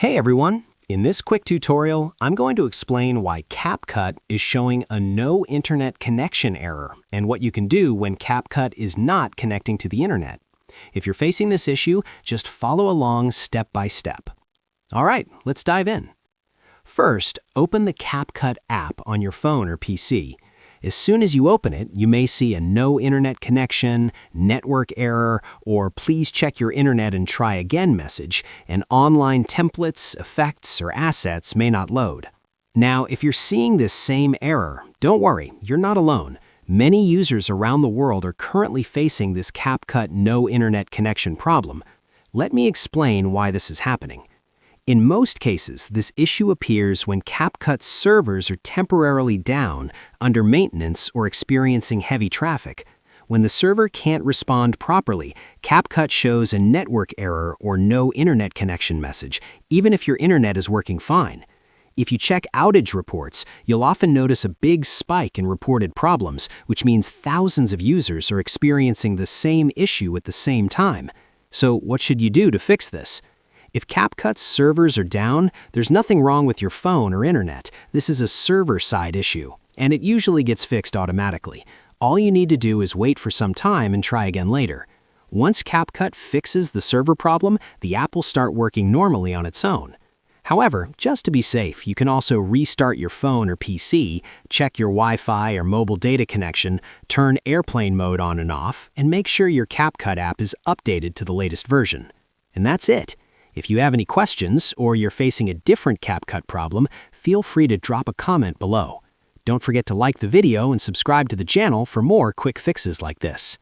Hey everyone! In this quick tutorial, I'm going to explain why CapCut is showing a no internet connection error and what you can do when CapCut is not connecting to the internet. If you're facing this issue, just follow along step by step. Alright, let's dive in. First, open the CapCut app on your phone or PC. As soon as you open it, you may see a no internet connection, network error, or please check your internet and try again message, and online templates, effects, or assets may not load. Now, if you're seeing this same error, don't worry, you're not alone. Many users around the world are currently facing this CapCut no internet connection problem. Let me explain why this is happening. In most cases, this issue appears when CapCut's servers are temporarily down, under maintenance, or experiencing heavy traffic. When the server can't respond properly, CapCut shows a network error or no internet connection message, even if your internet is working fine. If you check outage reports, you'll often notice a big spike in reported problems, which means thousands of users are experiencing the same issue at the same time. So what should you do to fix this? If CapCut's servers are down, there's nothing wrong with your phone or internet. This is a server-side issue, and it usually gets fixed automatically. All you need to do is wait for some time and try again later. Once CapCut fixes the server problem, the app will start working normally on its own. However, just to be safe, you can also restart your phone or PC, check your Wi-Fi or mobile data connection, turn airplane mode on and off, and make sure your CapCut app is updated to the latest version. And that's it. If you have any questions or you're facing a different CapCut problem, feel free to drop a comment below. Don't forget to like the video and subscribe to the channel for more quick fixes like this.